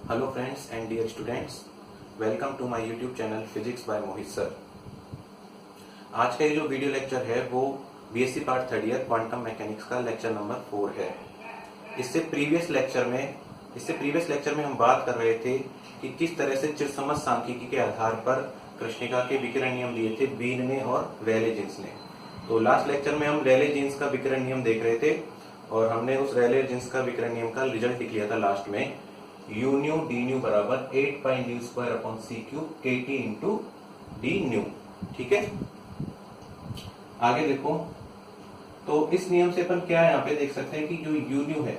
Hello friends and dear students, welcome to my YouTube channel physics by Mohit sir. आज का ये जो video lecture है वो BSc part third year quantum mechanics का लेक्चर नंबर 4 है। इससे प्रीवियस लेक्चर में हम बात कर रहे थे कि किस तरह से चिरसमझ सांख्यिकी के आधार पर कृष्णिका के विकिरण नियम दिए थे बीन ने और रेले जीन्स ने। तो लास्ट लेक्चर में हम रेले जीन्स का विकिरण नियम देख रहे थे और हमने उस रेले जीन्स का विकिरण नियम का रिजल्ट लिखा था लास्ट में, u न्यू डी न्यू बराबर 8 पाई न्यू स्क्वायर अपॉन सी क्यूब के टी इंटू डी न्यू। ठीक है, आगे देखो। तो इस नियम से अपन क्या यहाँ पे देख सकते हैं कि जो u न्यू है,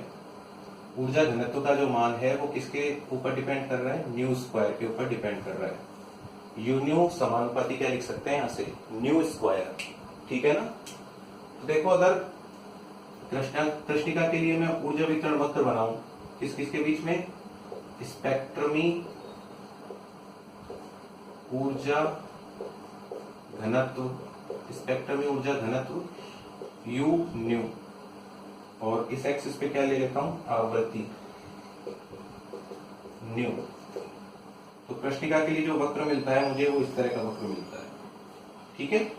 ऊर्जा घनत्व का जो मान है वो किसके ऊपर डिपेंड कर रहा है? न्यू स्क्वायर के ऊपर डिपेंड कर रहा है। u न्यू समानुपाती क्या लिख सकते हैं यहाँ से? New square. ठीक है ना। तो देखो, अगर कृष्णिका के लिए मैं ऊर्जा वितरण वक्र बनाऊं किस किस के बीच में? स्पेक्ट्रमी ऊर्जा घनत्व, स्पेक्ट्रमी ऊर्जा घनत्व u न्यू, और इस एक्सिस पे क्या ले लेता हूं? आवृत्ति न्यू। तो कृष्णिका के लिए जो वक्र मिलता है मुझे वो इस तरह का वक्र मिलता है। ठीक है,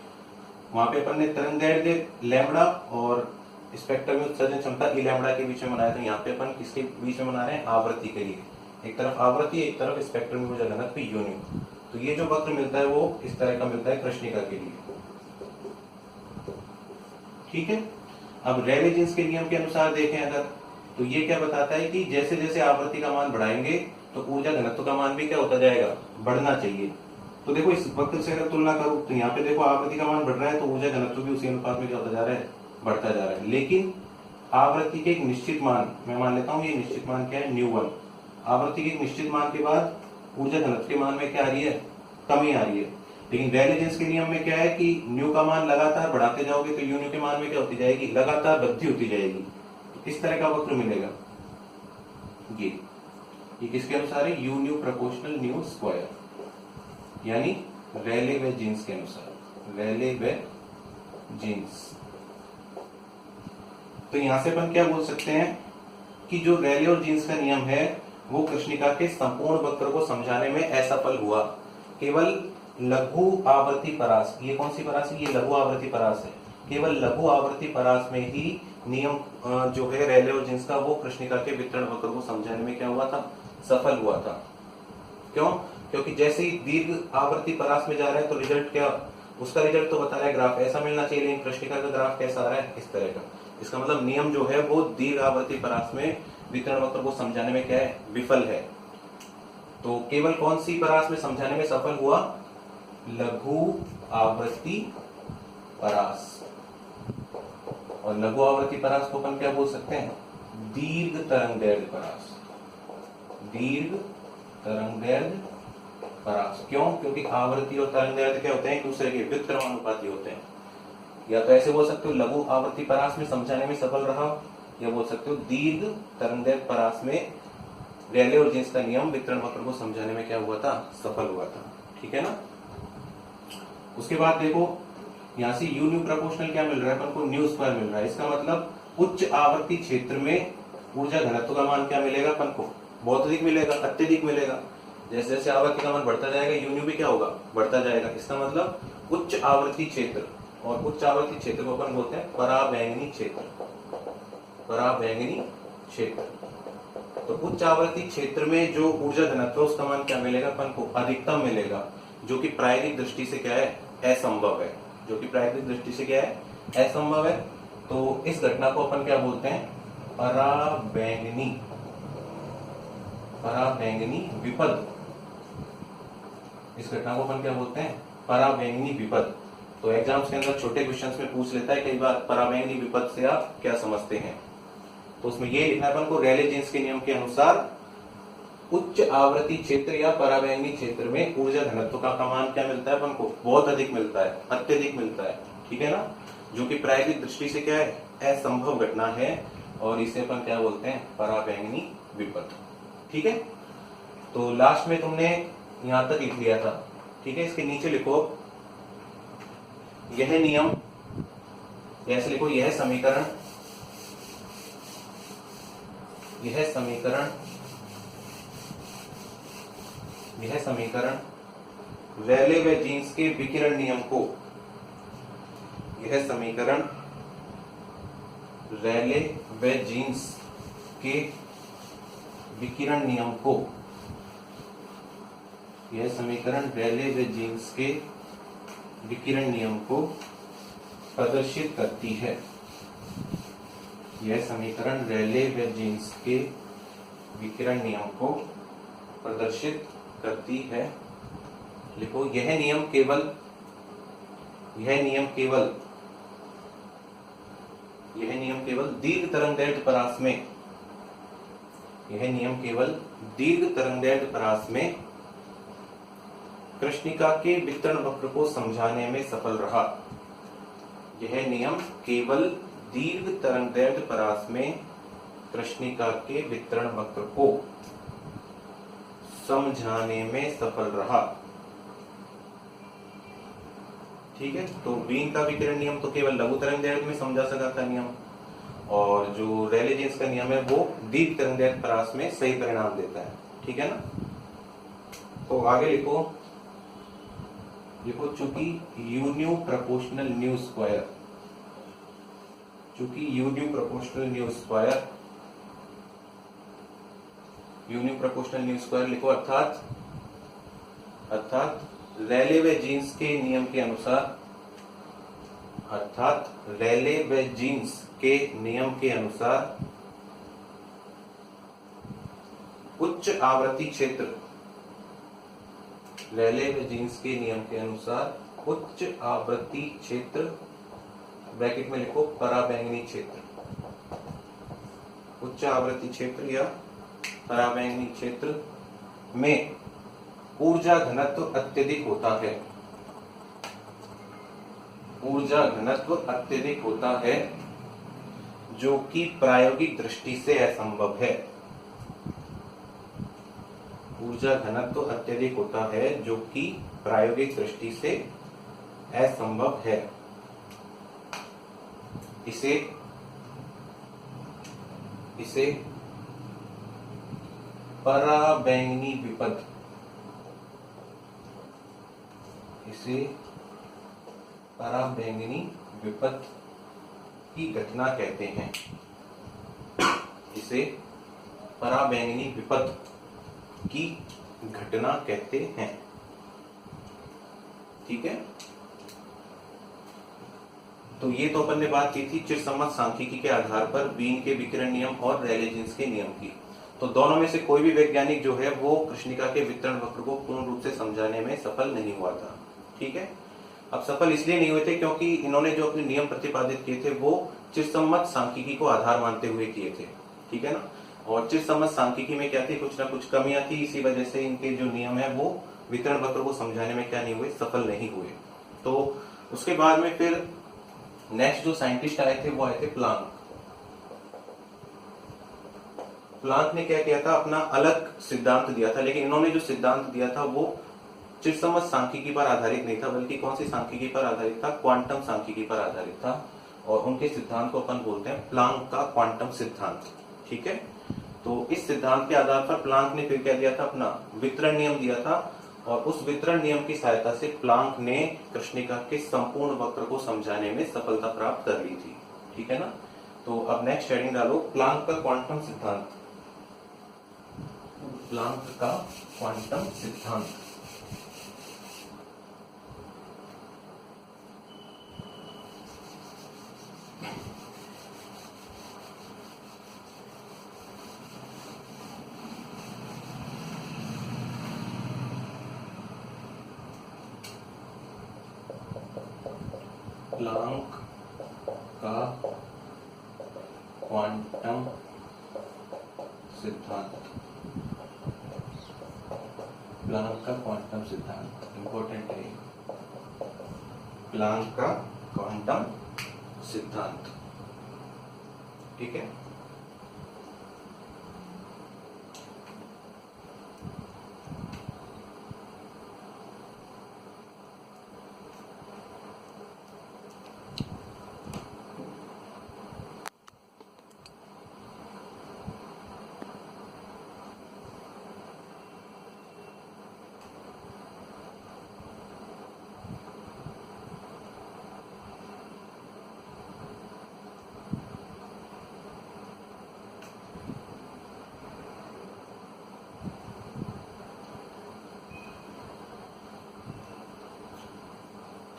वहां पे अपन ने तरंगदैर्ध्य लैम्बडा और स्पेक्ट्रमी उत्सर्जन क्षमता ई लैम्बडा के बीच में बनाया था। यहाँ पे अपन किसके बीच में बना रहे हैं? आवृत्ति के लिए। एक तरफ आवृत्ति, एक तरफ स्पेक्ट्रम ऊर्जा घनत्व u न्यू। तो ये जो वक्र मिलता है वो इस तरह का मिलता है कृष्णिका के लिए। ठीक है, अब रेले जीन्स के नियम के अनुसार देखें अगर, तो ये क्या बताता है कि जैसे जैसे आवृत्ति का मान बढ़ाएंगे तो ऊर्जा घनत्व का मान भी क्या होता जाएगा? बढ़ना चाहिए। तो देखो, इस वक्र से अगर तुलना करूं तो यहाँ पे देखो आवृत्ति का मान बढ़ रहा है तो ऊर्जा घनत्व भी उसी अनुपात में क्या होता जा रहा है? बढ़ता जा रहा है। लेकिन आवृत्ति के एक निश्चित मान, मैं मान लेता हूं ये निश्चित मान क्या है? न्यू1। आवृत्ति के एक निश्चित मान के बाद ऊर्जा घनत्व के मान में क्या आ रही है? कमी आ रही है। लेकिन रेले जीन्स के नियम में क्या है कि न्यू का मान लगातार बढ़ाते जाओगे तो यू न्यू के मान में क्या होती जाएगी? लगातार वृद्धि होती जाएगी। तो इस तरह का वक्र मिलेगा। ये किसके अनुसार है? You new proportional new square, यानी रेले व जीन्स के अनुसार। रेले व जीन्स। तो यहां से अपन क्या बोल सकते हैं कि जो रेले और जीन्स का नियम है वो कृष्णिका के संपूर्ण वक्र को समझाने में असफल हुआ। केवल लघु आवर्ती परास, ये कौन सी परास है? ये लघु आवर्ती परास है। केवल लघु आवर्ती परास में ही नियम जो है रेले और जीन्स का, वो कृष्णिका के वितरण वक्र को समझाने में क्या हुआ था? सफल हुआ था। क्यों? क्योंकि जैसे ही दीर्घ आवर्ती परास में जा रहा है तो रिजल्ट क्या? उसका रिजल्ट तो बता रहा है ग्राफ ऐसा मिलना चाहिए, लेकिन कृष्णिका का ग्राफ कैसा आ रहा है? इस तरह का। इसका मतलब नियम जो है वो दीर्घ आवर्ती परास में वितरण वक्र को समझाने में क्या है? विफल है। तो केवल कौन सी परास में समझाने में सफल हुआ? लघु आवर्ती परास। और लघु आवर्ती परास को अपन क्या बोल सकते हैं? दीर्घ तरंगदैर्ध्य परास। दीर्घ तरंगदैर्ध्य परास। क्यों? क्योंकि आवृत्ति और तरंगदैर्ध्य क्या होते हैं? एक दूसरे के व्युत्क्रमानुपाती होते हैं। या तो ऐसे बोल सकते हो लघु आवर्ती परास में समझाने में सफल रहा, या बोल सकते हो दीर्घ तरंगदैर्ध्य परास में रेले और जीन्स का नियम वितरण वक्र को समझाने में क्या हुआ था? सफल हुआ था। ठीक है ना। उसके बाद देखो, यहाँ से u न्यू प्रोपोर्शनल क्या मिल रहा है अपन को? न्यू स्क्वायर मिल रहा है। इसका मतलब उच्च आवर्ती क्षेत्र में ऊर्जा घनत्व का मान क्या मिलेगा अपन को? बहुत अधिक मिलेगा, अत्यधिक मिलेगा। जैसे जैसे आवर्ती का मान बढ़ता जाएगा u न्यू भी क्या होगा? बढ़ता जाएगा। इसका मतलब उच्च आवर्ती क्षेत्र, और उच्च आवर्ती क्षेत्र को अपन बोलते हैं पराबैंगनी क्षेत्र। पराबैंगनी क्षेत्र। तो उच्च आवर्ती क्षेत्र में जो ऊर्जा घनत्व उसका मान क्या मिलेगा अपन को? अधिकतम मिलेगा, जो कि प्रायोगिक दृष्टि से क्या है? असंभव है। जो कि प्रायोगिक दृष्टि से क्या है? असंभव है। तो इस घटना को अपन क्या बोलते हैं? पराबैंगनी, पराबैंगनी विपद। इस घटना को अपन क्या बोलते हैं? पराबैंगनी विपद। तो एग्जाम्स के अंदर छोटे क्वेश्चंस में पूछ लेता है कई बार, पराबैंगनी विपद से आप क्या समझते हैं? तो उसमें ये लिखना है अपन को, रेले जीन्स के नियम के अनुसार उच्च आवृत्ति क्षेत्र या पराबैंगनी क्षेत्र में ऊर्जा घनत्व का मान क्या मिलता है अपन को? बहुत अधिक मिलता है, अत्यधिक मिलता है। ठीक है ना। जो कि प्रायोगिक दृष्टि से क्या है? असंभव घटना है, और इसे अपन क्या बोलते हैं? पराबैंगनी विपद। ठीक है। तो लास्ट में तुमने यहां तक लिख लिया था। ठीक है, इसके नीचे लिखो यह नियम, ऐसे लिखो यह समीकरण यह समीकरण रेले व जीन्स के विकिरण नियम को, यह समीकरण रेले व जीन्स के विकिरण नियम को, यह समीकरण रेले व जीन्स के विकिरण नियम को प्रदर्शित करती है। यह समीकरण रेले व जीन्स के विकिरण नियम को प्रदर्शित करती है। लिखो, यह नियम केवल दीर्घ तरंगदैर्घ्य परास में, यह नियम केवल दीर्घ तरंगदैर्घ्य परास में कृष्णिका के वितरण वक्र को समझाने में सफल रहा। यह नियम केवल दीर्घ तरंगदैर्घ्य परास में कृष्णिका के वितरण वक्र को समझाने में सफल रहा। ठीक है, तो वीन का विकिरण नियम तो केवल लघु तरंगदैर्घ्य में समझा सका था नियम, और जो रेले जीन्स का नियम है वो दीर्घ तरंगदैर्घ्य परास में सही परिणाम देता है। ठीक है ना। तो आगे लिखो, चूंकि यूनियू प्रोपोर्शनल न्यू स्क्वायर, चूंकि यूनियू प्रोपोर्शनल न्यू स्क्वायर लिखो, अर्थात रेले व जीन्स के नियम के अनुसार, अर्थात रेले व जीन्स के नियम के अनुसार उच्च आवृत्ति क्षेत्र, रेले व जीन्स के नियम के अनुसार उच्च आवृत्ति क्षेत्र, ब्रैकेट में लिखो पराबैंगनी क्षेत्र, उच्च आवृत्ति क्षेत्र या पराबैंगनी क्षेत्र में ऊर्जा घनत्व अत्यधिक होता है, ऊर्जा घनत्व अत्यधिक होता है जो कि प्रायोगिक दृष्टि से असंभव है। ऊर्जा घनत्व अत्यधिक होता है जो कि प्रायोगिक दृष्टि से असंभव है। इसे पराबैंगनी विपद, इसे पराबैंगनी विपद की घटना कहते हैं। इसे पराबैंगनी विपद की घटना कहते हैं। ठीक है, तो ये तो अपन ने बात की थी चिरसम्मत सांख्यिकी के आधार पर वीन के विकिरण नियम और रेले जीन्स के नियम की। तो दोनों में से कोई भी वैज्ञानिक जो है वो कृष्णिका के वितरण वक्र को पूर्ण रूप से समझाने में सफल नहीं हुआ था। ठीक है, अब सफल इसलिए नहीं हुए थे क्योंकि इन्होंने जो अपने नियम प्रतिपादित किए थे वो चिरसम्मत सांख्यिकी को आधार मानते हुए किए थे। ठीक है ना, और चिरसम्मत सांख्यिकी में क्या थी, कुछ ना कुछ कमियां थी, इसी वजह से इनके जो नियम है वो वितरण वक्र को समझाने में क्या नहीं हुए, सफल नहीं हुए। तो उसके बाद में फिर नेक्स्ट जो साइंटिस्ट आए थे वो आए थे प्लांक। प्लांक ने क्या किया था, अपना अलग सिद्धांत दिया था, लेकिन इन्होंने जो सिद्धांत दिया था वो चिरसम्मत सांख्यिकी पर आधारित नहीं था, बल्कि कौन सी सांख्यिकी पर आधारित था, क्वांटम सांख्यिकी पर आधारित था। और उनके सिद्धांत को अपन बोलते हैं प्लांक का क्वांटम सिद्धांत। ठीक है, तो इस सिद्धांत के आधार पर प्लांक ने फिर क्या दिया था, अपना वितरण नियम दिया था, और उस वितरण नियम की सहायता से प्लांक ने कृष्णिका के संपूर्ण वक्र को समझाने में सफलता प्राप्त कर ली थी। ठीक है ना, तो अब नेक्स्ट हेडिंग डालो, प्लांक का क्वांटम सिद्धांत। प्लांक का क्वांटम सिद्धांत। प्लांक का क्वांटम सिद्धांत। प्लांक का क्वांटम सिद्धांत इंपॉर्टेंट है। प्लांक का क्वांटम सिद्धांत। ठीक है,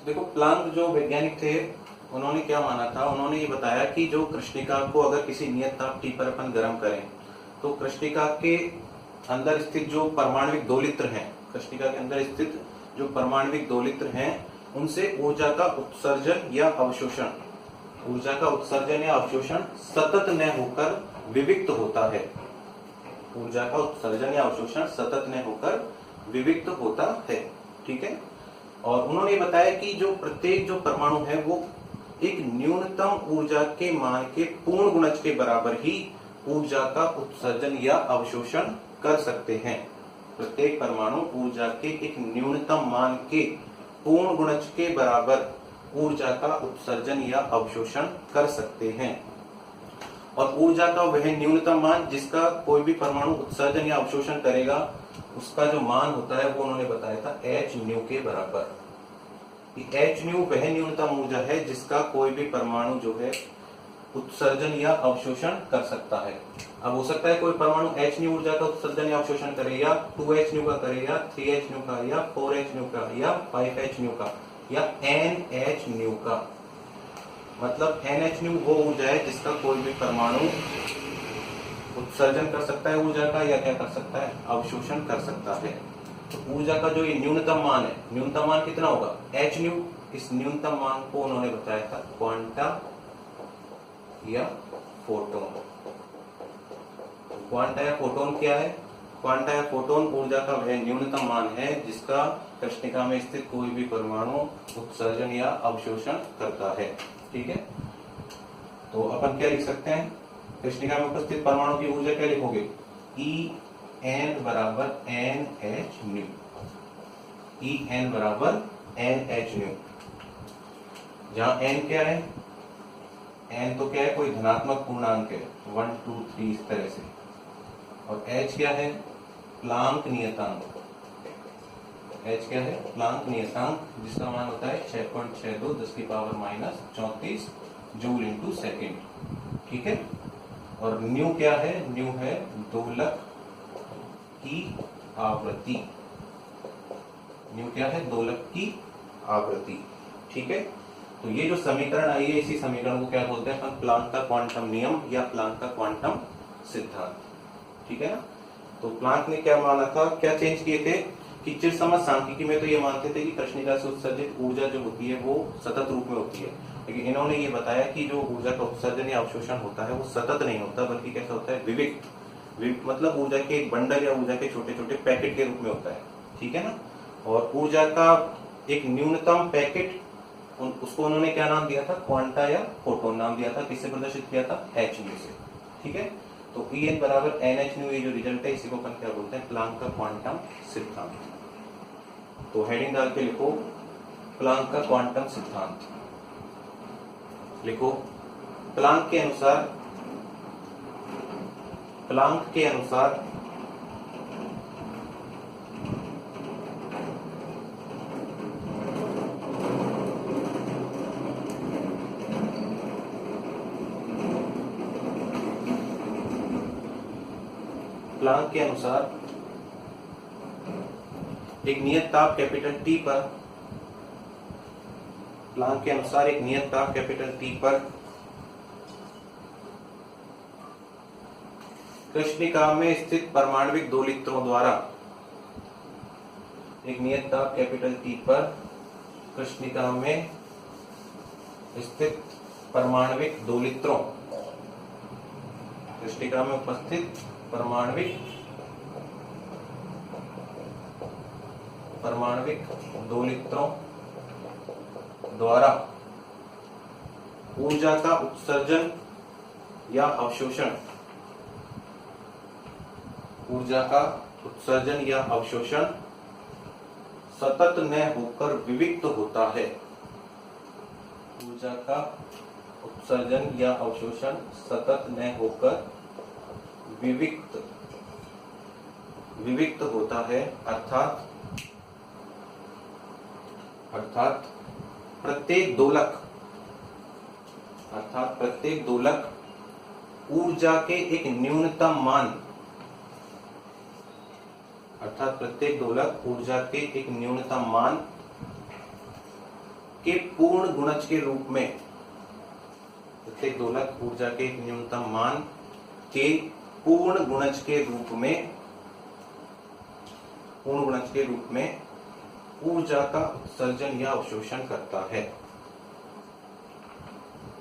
देखो प्लांक जो वैज्ञानिक थे उन्होंने क्या माना था, उन्होंने ये बताया कि जो कृष्णिका को अगर किसी नियत ताप T पर अपन गर्म करें तो कृष्णिका के अंदर स्थित जो परमाणविक दोलित्र हैं, कृष्णिका के अंदर स्थित जो परमाणविक दोलित्र हैं उनसे ऊर्जा का उत्सर्जन या अवशोषण, ऊर्जा का उत्सर्जन या अवशोषण सतत न होकर विविक्त होता है। ऊर्जा का उत्सर्जन या अवशोषण सतत न होकर विविक्त होता है। ठीक है। और उन्होंने बताया कि जो प्रत्येक जो परमाणु है वो एक न्यूनतम ऊर्जा के मान के पूर्ण गुणज के बराबर ही ऊर्जा का उत्सर्जन या अवशोषण कर सकते हैं। प्रत्येक परमाणु ऊर्जा के एक न्यूनतम मान के पूर्ण गुणज के बराबर ऊर्जा का उत्सर्जन या अवशोषण कर सकते हैं। और ऊर्जा का वह न्यूनतम मान जिसका कोई भी परमाणु उत्सर्जन या अवशोषण करेगा उसका जो मान होता है वो उन्होंने बताया था h न्यू के बराबर। h न्यू वह न्यूनतम ऊर्जा है जिसका कोई भी परमाणु जो है उत्सर्जन या अवशोषण कर सकता है। अब हो सकता है कोई परमाणु h न्यू ऊर्जा का उत्सर्जन या अवशोषण करे या 2h न्यू का करे या 3h न्यू का या 4h न्यू का या 5h न्यू का या NH न्यू का। मतलब NH न्यू वो ऊर्जा है जिसका कोई भी परमाणु उत्सर्जन कर सकता है ऊर्जा का या क्या कर सकता है, अवशोषण कर सकता है। तो ऊर्जा का जो ये न्यूनतम मान है, न्यूनतम मान कितना होगा h न्यू। इस न्यूनतम मान को उन्होंने बताया था क्वांटा या फोटोन। क्वांटा या फोटोन क्या है, क्वांटा या फोटोन ऊर्जा का वह न्यूनतम मान है जिसका कृष्णिका में स्थित कोई भी परमाणु उत्सर्जन या अवशोषण करता है। ठीक है। तो अपन क्या लिख सकते हैं, कृष्णिका में उपस्थित परमाणु की ऊर्जा क्या लिखोगे, En बराबर NH न्यू। En बराबर NH न्यू। जहां n क्या है, n तो क्या है, कोई धनात्मक पूर्णांक है 1 2 3 इस तरह से। और h क्या है, प्लांक नियतांक। h क्या है, प्लांक नियतांक जिसका मान होता है 6.62 10 की power minus 34 joule into second. ठीक है। और न्यू क्या है, न्यू है दोलक की आवृत्ति। न्यू क्या है, दोलक की आवृत्ति। ठीक है। तो ये जो समीकरण आई है इसी समीकरण को क्या बोलते हैं अपन, प्लांक का क्वांटम नियम या प्लांक का क्वांटम सिद्धांत। ठीक है ना। तो प्लांक ने क्या माना था, क्या चेंज किए थे कि चिरसमझ सांख्यिकी में तो ये मानते थे कि कृष्णिका से उत्सर्जित ऊर्जा जो होती है वो सतत रूप में होती है, लेकिन इन्होंने ये बताया कि जो ऊर्जा का उत्सर्जन या अवशोषण होता है वो सतत नहीं होता बल्कि कैसा होता है, विविक्त। मतलब ऊर्जा के एक बंडल या ऊर्जा के छोटे छोटे पैकेट के रूप में होता है। ठीक है ना। और ऊर्जा का एक न्यूनतम पैकेट उसको उन्होंने क्या नाम दिया था, क्वांटा या फोटोन नाम दिया था। किससे प्रदर्शित किया था, h न्यू से। ठीक है। तो En बराबर NH न्यू ये जो रिजल्ट है इसी को अपन क्या बोलते हैं, प्लांक का क्वांटम सिद्धांत। तो हेडिंग डाल के लिखो प्लांक का क्वांटम सिद्धांत। लिखो प्लांक के अनुसार प्लांक के अनुसार प्लांक के अनुसार एक नियत ताप कैपिटल T पर, प्लांक के अनुसार एक नियत ताप कैपिटल T पर कृष्णिका में स्थित परमाणविक दोलित्रों द्वारा, एक नियत ताप कैपिटल T पर कृष्णिका में स्थित परमाणविक दोलित्रों, कृष्णिका में उपस्थित परमाणविक दोलित्रों द्वारा ऊर्जा का उत्सर्जन या अवशोषण, ऊर्जा का उत्सर्जन या अवशोषण सतत न होकर विविक्त होता है। ऊर्जा का उत्सर्जन या अवशोषण सतत न होकर विविक्त होता है, अर्थात प्रत्येक दोलक ऊर्जा के एक न्यूनतम मान, के पूर्ण गुणज के रूप में, प्रत्येक दोलक ऊर्जा के एक न्यूनतम मान के पूर्ण गुणज के रूप में, पूर्ण गुणज के रूप में ऊर्जा का उत्सर्जन या अवशोषण करता है,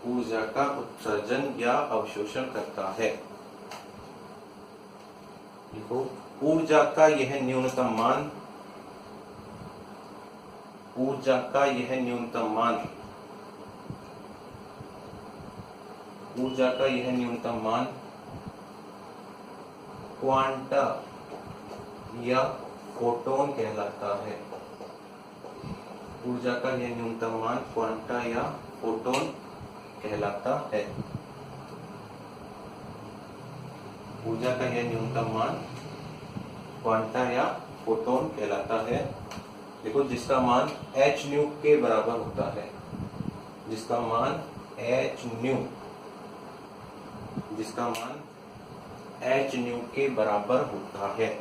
ऊर्जा का उत्सर्जन या अवशोषण करता है। देखो, ऊर्जा का यह न्यूनतम मान, ऊर्जा का यह न्यूनतम मान, ऊर्जा का यह न्यूनतम मान क्वांटा या फोटोन कहलाता है। ऊर्जा का यह न्यूनतम मान क्वांटा या फोटोन कहलाता है। ऊर्जा का यह न्यूनतम मान क्वांटा या फोटोन कहलाता है। देखो, जिसका मान h न्यू के बराबर होता है, जिसका मान h न्यू, जिसका मान h न्यू के बराबर होता है।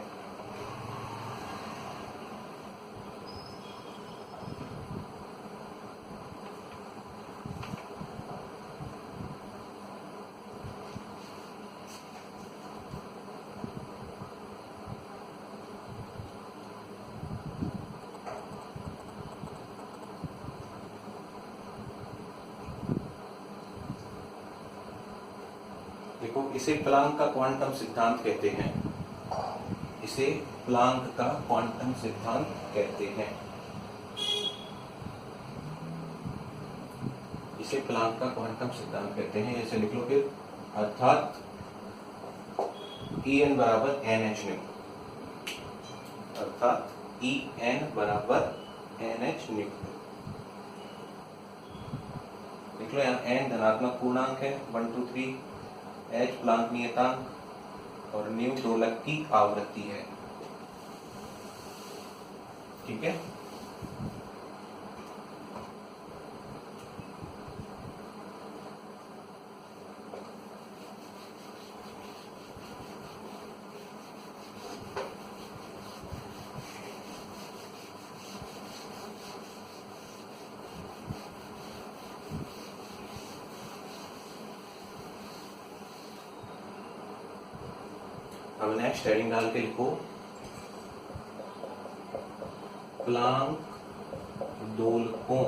देखो, इसे प्लांक का क्वांटम सिद्धांत कहते हैं, इसे प्लांक का क्वांटम सिद्धांत कहते हैं, इसे प्लांक का क्वांटम सिद्धांत कहते हैं। ऐसे लिख लो फिर, अर्थात En बराबर NH न्यू, अर्थात En बराबर NH न्यू। देख लो, यहाँ n धनात्मक पूर्णांक है 1 2 3, h प्लांक नियतांक और न्यू दोलक की आवृत्ति है। ठीक है, अब नेक्स्ट हेडिंग डाल के लिखो, प्लांक दोलकों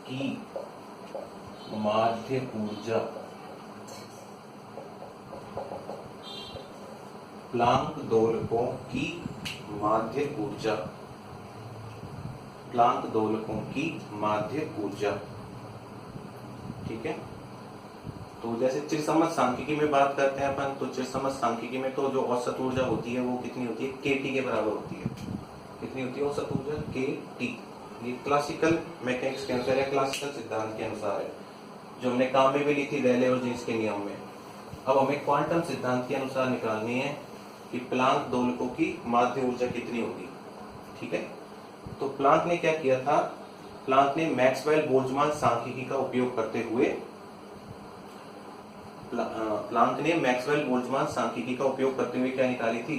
की माध्य ऊर्जा, प्लांक दोलकों की माध्य ऊर्जा, प्लांक दोलकों की माध्य ऊर्जा। ठीक है, तो जैसे चिरसम्मत सांख्यिकी में बात करते हैं अपन, तो चिरसम्मत सांख्यिकी में तो जो औसत ऊर्जा होती है वो कितनी होती है, kT के बराबर होती है। कितनी होती है औसत ऊर्जा, kT। ये क्लासिकल मैकेनिक्स के अनुसार या क्लासिकल सिद्धांत के अनुसार है, जो हमने काम में भी ली थी रेले और जीन्स के नियम में। अब हमें क्वांटम सिद्धांत के अनुसार निकालनी है कि प्लांक दोलकों की माध्य ऊर्जा कितनी होगी। ठीक है, तो प्लांक ने क्या किया था, प्लांक ने मैक्सवेल बोल्ट्जमान सांख्यिकी का उपयोग करते हुए, प्लांक ने मैक्सवेल बोल्ट्जमान सांख्यिकी का उपयोग करते हुए क्या निकाली थी,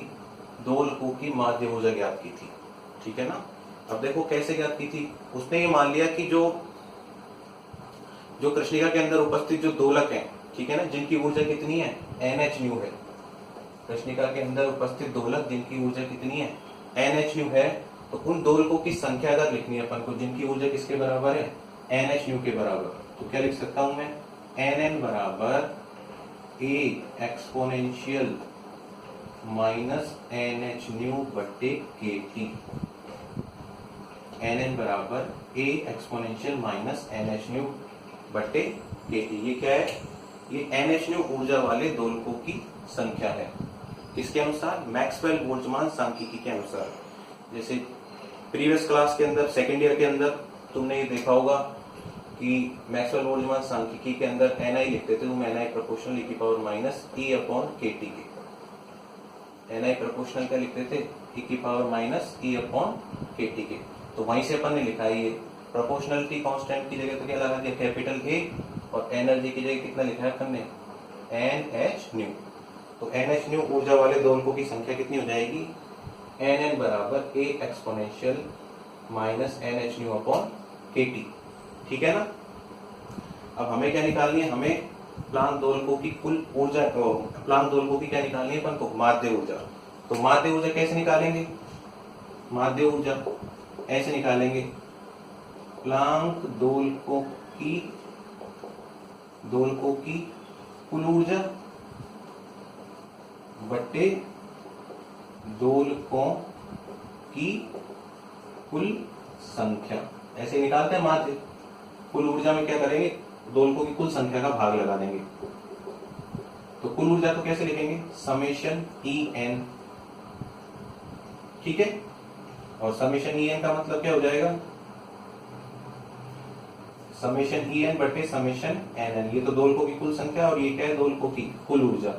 दोलकों की माध्य ऊर्जा ज्ञात की थी। ठीक है ना, अब देखो कैसे ज्ञात की थी। उसने ये मान लिया कि जो कृष्णिका के अंदर उपस्थित जो दोलक हैं, ठीक है ना, जिनकी ऊर्जा कितनी है, NH न्यू है। कृष्णिका के अंदर उपस्थित दोलक जिनकी ऊर्जा कितनी है, NH न्यू है, तो उन दोलकों की संख्या अगर लिखनी है अपन को, जिनकी ऊर्जा किसके बराबर है, NH न्यू के बराबर, तो क्या लिख सकता हूं मैं, NN बराबर A exponential minus NH new बट्टे KT। NN बराबर A exponential minus NH new बट्टे KT। ये क्या है, ये NH न्यू ऊर्जा वाले दोलकों की संख्या है। इसके अनुसार मैक्सवेल बोल्ट्जमान सांख्यिकी के अनुसार, जैसे प्रीवियस क्लास के अंदर सेकेंड ईयर के अंदर तुमने ये देखा होगा कि मैक्सवेल बोल्ट्जमान सांख्यिकी के अंदर Ni लिखते थे, तुम Ni प्रोपोर्शनल e की power minus E upon KT के। Ni प्रोपोर्शनल क्या लिखते थे, e की power minus E upon KT के। तो वहीं से अपन ने लिखा है, ये प्रोपोर्शनलिटी कांस्टेंट की जगह तो क्या लगा दिया, कैपिटल A, और एनर्जी की जगह कितना लिखा है अपन ने, NH न्यू। तो NH न्यू ऊर्जा वाले दोलकों की संख्या कितनी हो जाएगी, NN बराबर A exponential minus N H nu upon K T. ठीक है ना। अब हमें क्या निकालनी है, हमें प्लांक दोलकों की कुल ऊर्जा, प्लांक दोलकों की क्या निकालनी है अपन को, माध्य ऊर्जा। तो माध्य ऊर्जा कैसे निकालेंगे, माध्य ऊर्जा ऐसे निकालेंगे, प्लांक दोलकों की कुल ऊर्जा बट्टे दोलकों की कुल संख्या, ऐसे निकालते हैं माध्य। कुल ऊर्जा में क्या करेंगे, दोलकों की कुल संख्या का भाग लगा देंगे। तो कुल ऊर्जा को कैसे लिखेंगे, समेशन ई एन। ठीक है, और समेशन ई एन का मतलब क्या हो जाएगा, समेशन ई एन बटे समेशन एन एन। ये तो दोलकों की कुल संख्या और ये क्या है, दोलकों की कुल ऊर्जा।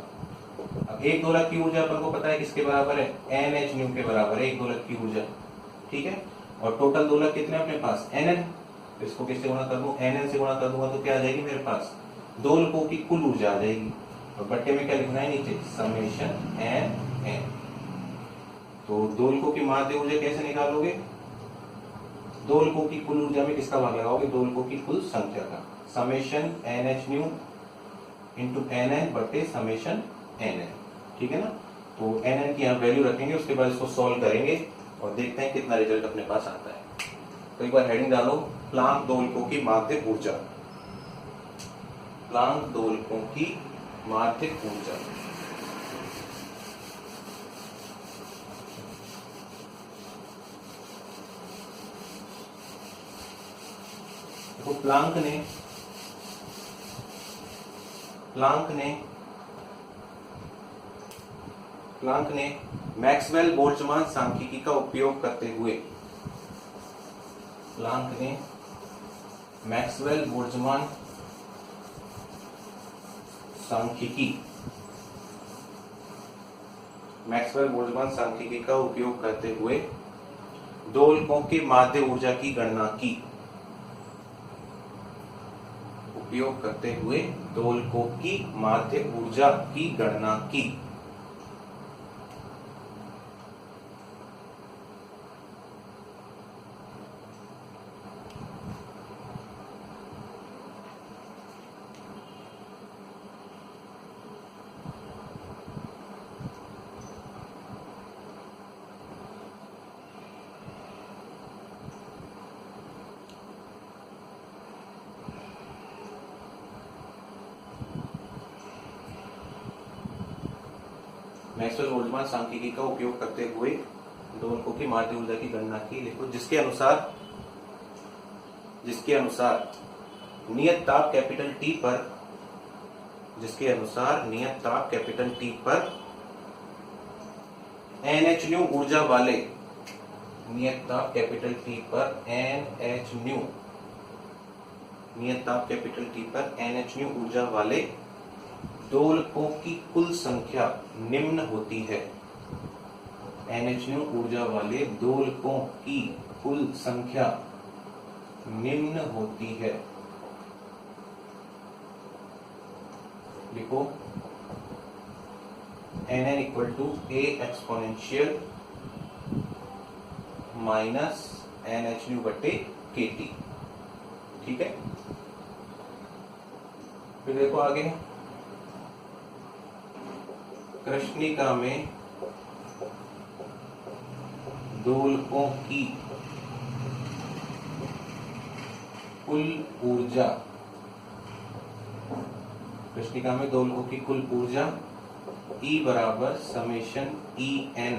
अब एक दोलक की ऊर्जा अपन को पता है किसके बराबर है, एन एच न्यू के बराबर है एक दोलक की ऊर्जा। ठीक है, और टोटल दोलक कितने अपने पास, एन एन। इसको किससे गुणा कर दूं, एन एन से गुणा कर दूंगा तो क्या आ जाएगी मेरे पास, दोलकों की कुल ऊर्जा आ जाएगी। और बट्टे में क्या लिखना है नीचे, समेशन एन एन। तो दोलकों की माध्य ऊर्जा कैसे निकालोगे, दोलकों की कुल ऊर्जा में किसका भाग लगाओगे, दोलकों की कुल संख्या का, summation N H nu into N N बटे समेशन एन एन। ठीक है ना। तो एन एन की यहाँ वैल्यू रखेंगे, उसके बाद इसको सॉल्व करेंगे और देखते हैं कितना रिजल्ट अपने पास आता है। तो एक बार हेडिंग डालो, प्लांक दोलकों की माध्य ऊर्जा, प्लांक दोलकों की माध्य ऊर्जा। तो प्लांक ने मैक्सवेल बोल्ट्जमान सांख्यिकी का उपयोग करते हुए, प्लांक ने मैक्सवेल बोल्ट्जमान सांख्यिकी का उपयोग करते हुए दोलकों की माध्य ऊर्जा की गणना की, उपयोग करते हुए दोलकों की माध्य ऊर्जा की गणना की। मैक्सवेल बोल्ट्जमान सांख्यिकी का उपयोग करते हुए दोलकों की माध्य ऊर्जा की गणना की। लिखो, जिसके अनुसार नियत ताप कैपिटल टी पर, जिसके अनुसार नियत ताप कैपिटल टी पर NH ऊर्जा वाले, नियत ताप कैपिटल टी पर NH, नियत ताप कैपिटल टी पर NH ऊर्जा वाले दोलकों की कुल संख्या निम्न होती है। NH ऊर्जा वाले दोलकों की कुल संख्या निम्न होती है। लिखो, NN equal to A exponential minus NH बटे KT। ठीक है, फिर देखो आगे, कृष्णिका में दोलकों की कुल ऊर्जा, कृष्णिका में दोलकों की कुल ऊर्जा E बराबर समेशन ई एन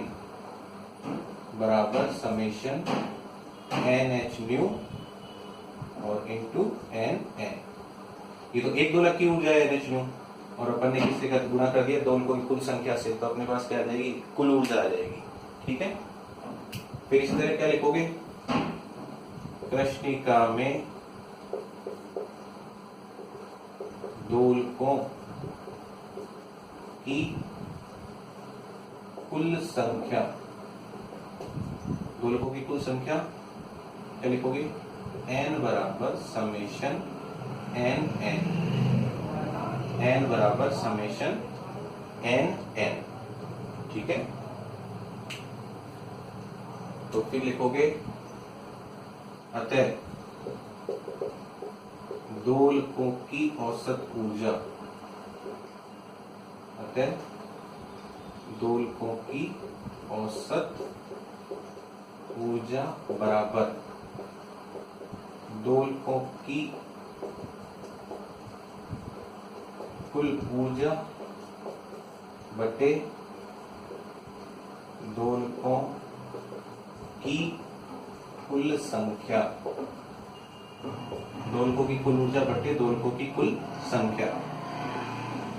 बराबर समेशन NH न्यू और इंटू एन एन। ये तो एक दोलक की ऊर्जा है NH न्यू, और अपन ने किससे गुणा कर दिया, दोलकों की कुल संख्या से, तो अपने पास क्या आ जाएगी, कुल ऊर्जा आ जाएगी। ठीक है, फिर इसी तरह क्या लिखोगे, कृष्णिका में दोलकों की कुल संख्या, दोलकों की कुल संख्या क्या लिखोगे, n बराबर समेशन एन एन, n बराबर समेशन एन एन। ठीक है, तो फिर लिखोगे अतः दोलकों की औसत ऊर्जा, अतः दोलकों की औसत ऊर्जा बराबर दोलकों की कुल ऊर्जा बटे दोलकों की कुल संख्या, दोलकों की कुल ऊर्जा बटे दोलकों की कुल संख्या।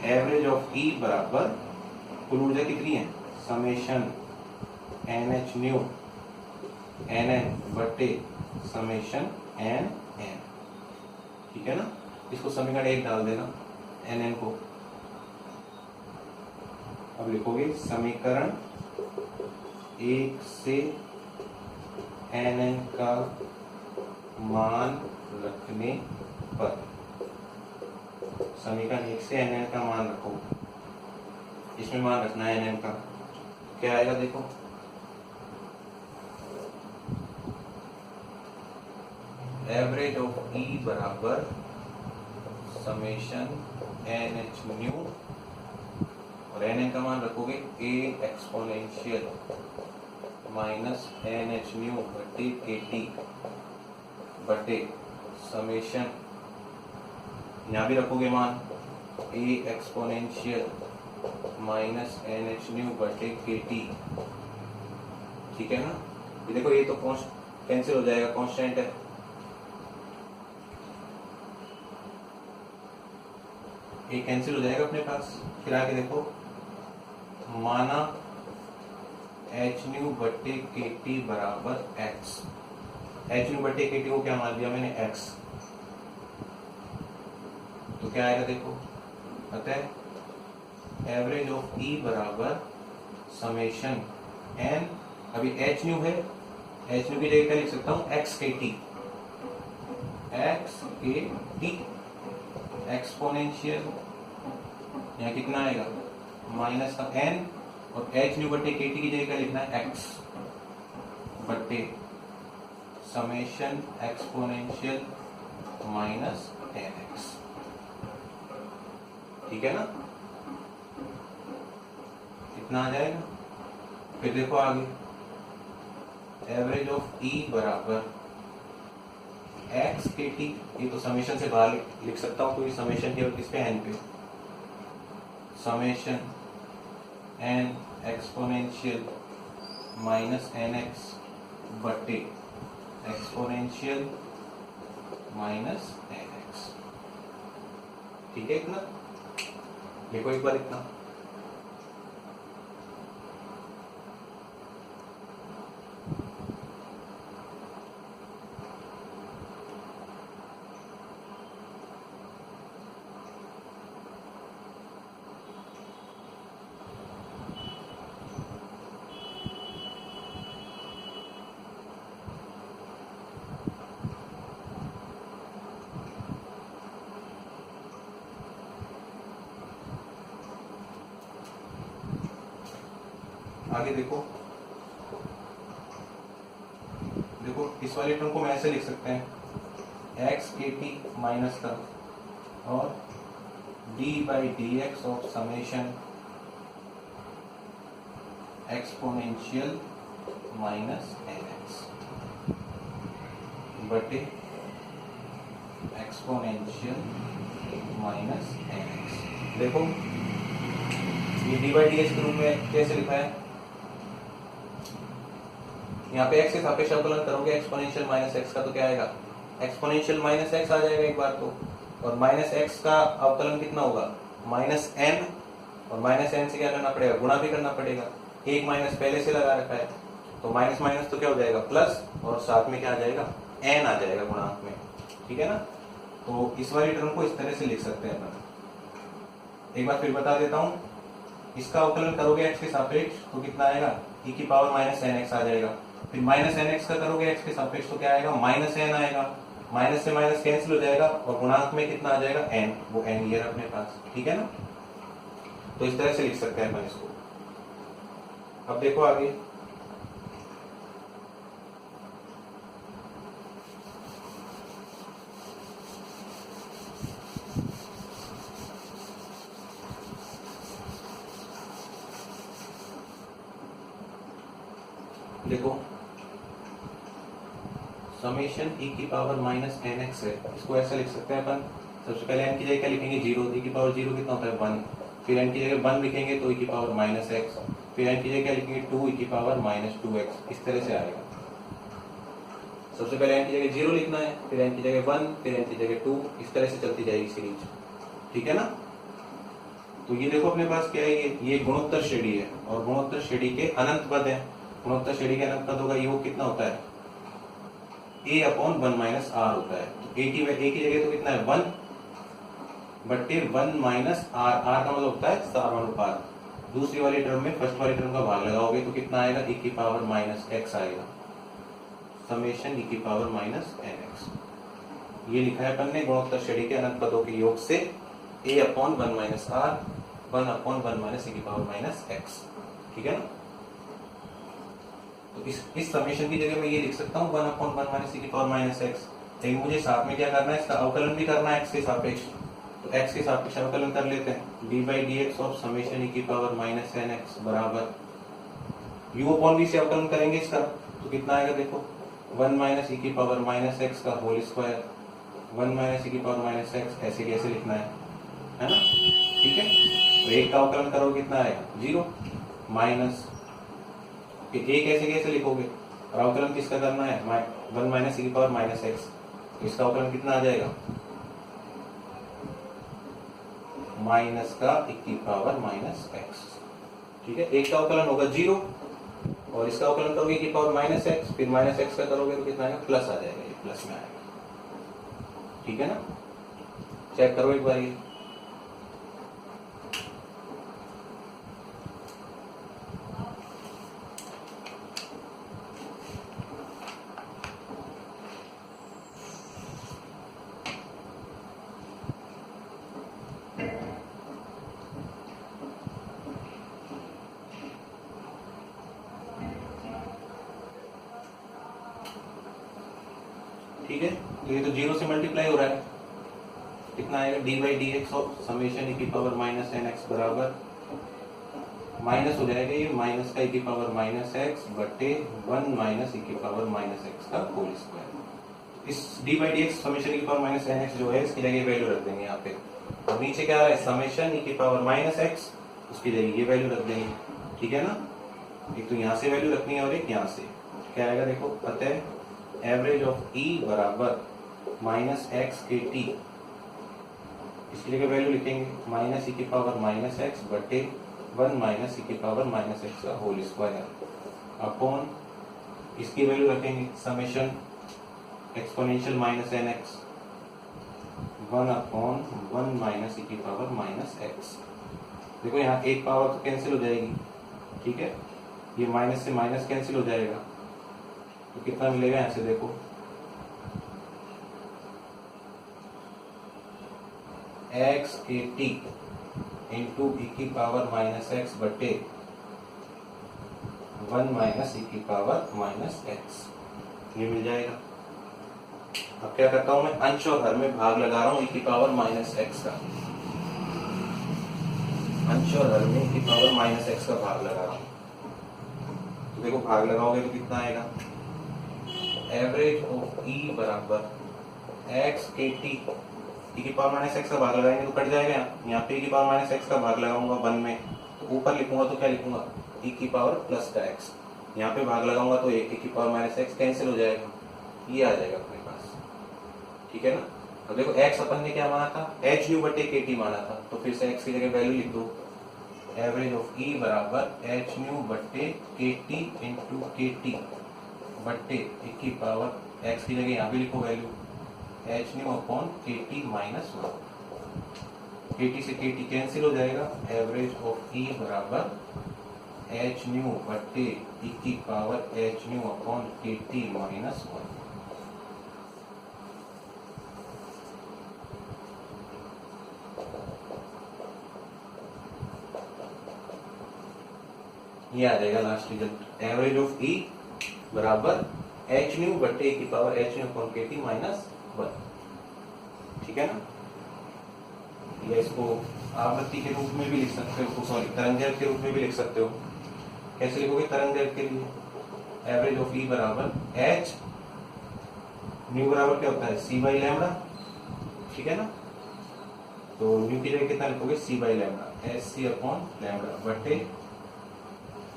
एवरेज ऑफ ई बराबर कुल ऊर्जा कितनी है, समेशन NH न्यू NN बटे समेशन NN, ठीक है ना। इसको समीकरण 1 डाल देना NN को। अब लिखोगे समीकरण 1 से NN का मान रखने पर, समीकरण 1 से NN का मान रखो, इसमें मान रखना है NN का, क्या आएगा देखो, एवरेज ऑफ E बराबर समेशन NH न्यू और NN का मान रखोगे A exponential minus NH new बटे KT बटे समेशन, यहाँ भी रखोगे मान A exponential minus NH new बटे KT, ठीक है ना। ये देखो ये तो कैंसिल हो जाएगा, कांस्टेंट है, ये कैंसिल हो जाएगा अपने पास। फिर आगे देखो माना एच न्यू बटे KT बराबर x, एच न्यू बटे KT को क्या मान लिया मैंने x, तो क्या आएगा देखो, अतः एवरेज ऑफ E बराबर समेशन n, अभी एच न्यू है, एच न्यू की जगह क्या लिख सकता हूं, x KT एक्सपोनेंशियल, यहाँ कितना आएगा माइनस का n, और एच न्यू बटे KT की जगह क्या लिखना है x बटे समेशन एक्सपोनेंशियल माइनस NX, ठीक है ना, कितना आ जाएगा। फिर देखो आगे एवरेज ऑफ E बराबर x KT, ये तो समेशन से बाहर लिख सकता हूं, तो ये समेशन केवल किस पे, n पे, summation n exponential minus NX बटे एक्सपोनेंशियल माइनस NX, ठीक है इतना। देखो एक बार इतना, आगे देखो, देखो इस वाले टर्म को मैं ऐसे लिख सकते हैं x KT माइनस का और d by dx of summation exponential minus NX बटे एक्सपोनेंशियल माइनस NX। देखो ये d बाई dx के रूप में कैसे लिखा है, यहाँ पे x के सापेक्ष अवकलन करोगे एक्सपोनेंशियल माइनस x का, तो क्या आएगा एक्सपोनेंशियल माइनस x आ जाएगा एक बार तो, और माइनस x का अवकलन कितना होगा माइनस n, और माइनस n से क्या करना पड़ेगा, गुणा भी करना पड़ेगा, एक माइनस पहले से लगा रखा है, तो माइनस माइनस तो क्या हो जाएगा प्लस, और साथ में क्या आ जाएगा n आ जाएगा गुणांक में, ठीक है ना। तो इस वाली टर्म को इस तरह से लिख सकते हैं अपन। एक बार फिर बता देता हूँ, इसका अवकलन करोगे x के सापेक्ष तो कितना आएगा e की पावर माइनस nx आ जाएगा, फिर माइनस nx का करोगे x के सापेक्ष तो क्या आएगा माइनस n आएगा, माइनस से माइनस कैंसिल हो जाएगा और गुणांक में कितना आ जाएगा n, वो n ये अपने पास, ठीक है ना। तो इस तरह से लिख सकते हैं अपन इसको। अब देखो आगे देखो समेशन e की पावर माइनस एन एक्स है, इसको ऐसा लिख सकते हैं अपन। सबसे पहले n की जगह क्या लिखेंगे, जीरो। e की पावर जीरो कितना होता है, वन। फिर n की जगह वन लिखेंगे तो e की पावर माइनस एक्स। फिर n की जगह क्या लिखेंगे, टू, e की पावर माइनस टू एक्स। इस तरह से आएगा। सबसे पहले n की जगह जीरो लिखना है, फिर n की जगह वन, फिर n की जगह टू। इस तरह से चलती जाएगी सीरीज, ठीक है ना। तो ये देखो अपने पास क्या है, ये गुणोत्तर श्रेणी है और गुणोत्तर श्रेणी के अनंत पद है। गुणोत्तर श्रेणी के अनंत पदों का योग कितना होता है, a upon one minus R होता है। तो a की जगह तो कितना है, वन बट्टे वन माइनस आर। आर का मतलब होता है समानुपात। दूसरी वाली टर्म में फर्स्ट वाली टर्म का भाग लगाओगे तो कितना आएगा, e की पावर माइनस एक्स आएगा। समेशन e की पावर माइनस एन एक्स, ये लिखा है अपन ने गुणोत्तर श्रेणी के अनंत पदों के योग से a upon one minus R, one upon one minus e की पावर माइनस एक्स, ठीक है ना। तो इस समेशन की जगह मैं ये लिख सकता हूँ one upon one minus e की पावर माइनस एक्स। लेकिन मुझे साथ में क्या करना है, इसका अवकलन भी करना है x के सापेक्ष। तो x के सापेक्ष अवकलन कर लेते हैं। D by D X of summation e की पावर माइनस एन एक्स बराबर u अपॉन v से अवकलन करेंगे इसका, तो कितना आएगा देखो, वन माइनस e की पावर माइनस एक्स का whole square, one minus e की पावर माइनस एक्स। ऐसे कैसे लिखना है ना, ठीक है। तो एक का अवकलन करोगे कितना आएगा, जीरो। माइनस एक कैसे लिखोगे, और अवकलन किसका करना है, वन माइनस e की पावर माइनस एक्स। तो इसका अवकलन कितना आ जाएगा, माइनस का e की पावर माइनस एक्स, ठीक है। एक का अवकलन होगा जीरो और इसका अवकलन करोगे e की पावर माइनस एक्स, फिर माइनस एक्स का करोगे तो कितना आएगा, प्लस आ जाएगा, ये प्लस में आएगा, ठीक है ना। चेक करो एक बार ये। ठीक है, ये तो जीरो से मल्टीप्लाई हो रहा है, कितना आएगा, D by D X of summation e की पावर माइनस एन एक्स बराबर माइनस हो जाएगा, ये माइनस का e की पावर माइनस एक्स बटे वन माइनस e की पावर माइनस एक्स का होल स्क्वायर। इस D by D x summation e की पावर माइनस एन एक्स जो है, इसकी जगह वैल्यू रख देंगे यहाँ पे। और नीचे क्या है, समेशन e की पावर माइनस एक्स, उसकी जगह ये वैल्यू रख देंगे, ठीक है ना। एक तो यहाँ से वैल्यू रखनी है और एक यहाँ से। क्या आएगा देखो, अतः एवरेज ऑफ E बराबर माइनस एक्स के टी, इसकी जगह वैल्यू लिखेंगे माइनस e की पावर माइनस एक्स बटे वन माइनस e की पावर माइनस एक्स का होल स्क्वायर अपॉन इसकी वैल्यू रखेंगे summation exponential minus N X one upon one minus e की पावर माइनस एक्स। देखो यहाँ एक पावर तो कैंसिल हो जाएगी, ठीक है, ये माइनस से माइनस कैंसिल हो जाएगा, तो कितना मिलेगा यहाँ से देखो, एक्स के टी इंटू ई की पावर माइनस एक्स बटे वन माइनस ई की पावर माइनस एक्स, ये मिल जाएगा। अब क्या करता हूं मैं, अंश और हर में भाग लगा रहा हूं ई की पावर माइनस एक्स का, अंश और हर में ई की पावर माइनस एक्स का भाग लगा रहा हूं। तो देखो भाग लगाओगे तो कितना आएगा, एवरेज ऑफ ई बराबर एक्स के टी, ई की पावर माइनस एक्स का भाग लगाएंगे तो कट जाएगा, यहाँ पे ई की पावर माइनस एक्स का भाग लगाऊंगा वन में, तो ऊपर लिखूंगा तो क्या लिखूंगा, ई की पावर प्लस का एक्स, यहाँ पे भाग लगाऊंगा तो एक ई की पावर माइनस एक्स कैंसिल हो जाएगा, ये आ जाएगा अपने पास, ठीक है ना। अब देखो एक्स अपन ने क्या माना था, एच न्यू बटे के टी माना था, तो फिर से एक्स की जगह वैल्यू लिख दो, एवरेज ऑफ ई बराबर एच न्यू बटे के टी इंटू के टी बटे ई की पावर एक्स की जगह यहाँ भी लिखो value H nu upon K T minus one, के टी से के टी कैंसिल हो जाएगा, एवरेज ऑफ ई बराबर एच न्यू बटे ई की power H nu upon K T minus one. ये आ जाएगा last result, average of E बराबर एच न्यू बटे की power H nu upon K T minus one, ठीक है ना। या इसको आवृत्ति के रूप में भी लिख सकते हो, सॉरी तरंग दैर्घ्य के रूप में भी लिख सकते हो। कैसे लिखोगे तरंग दैर्घ्य के लिए, एवरेज ऑफ ई बराबर एच, न्यू बराबर क्या होता है सी बाई लैम्बडा, ठीक है ना। तो न्यू की जगह कितना लिखोगे C by lambda, H C upon lambda बटे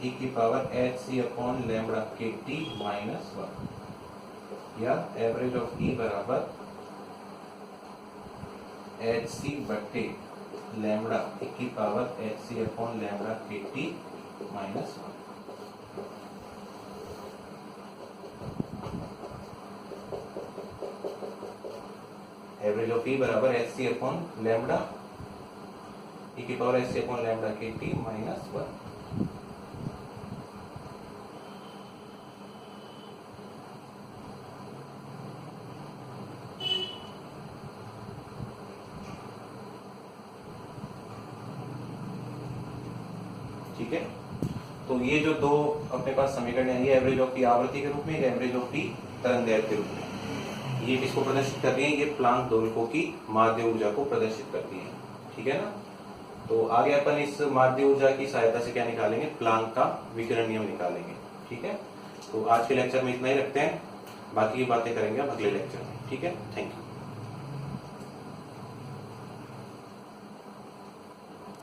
ई की power H C upon lambda K T minus 1, या एवरेज ऑफ ई बराबर एच सी बटे लैम्बडा ई की power H C upon lambda K T minus 1। Average of E बराबर H C upon lambda E की power H C upon lambda K T minus 1। ठीक है, तो ये जो दो अपने पास समीकरण है, ये एवरेज ऑफ टी आवृत्ति के रूप में, एवरेज ऑफ टी तरंगदैर्घ्य के रूप में, ये किसको प्रदर्शित कर रही है, ये प्लांक दोलकों की माध्य ऊर्जा को प्रदर्शित करती है, ठीक है ना। तो आगे अपन इस माध्य ऊर्जा की सहायता से क्या निकालेंगे, प्लांक का विकिरण नियम निकालेंगे, ठीक है। तो आज के लेक्चर में इतना ही रखते हैं, बाकी की बातें करेंगे हम अगले लेक्चर में, ठीक है। Thank you.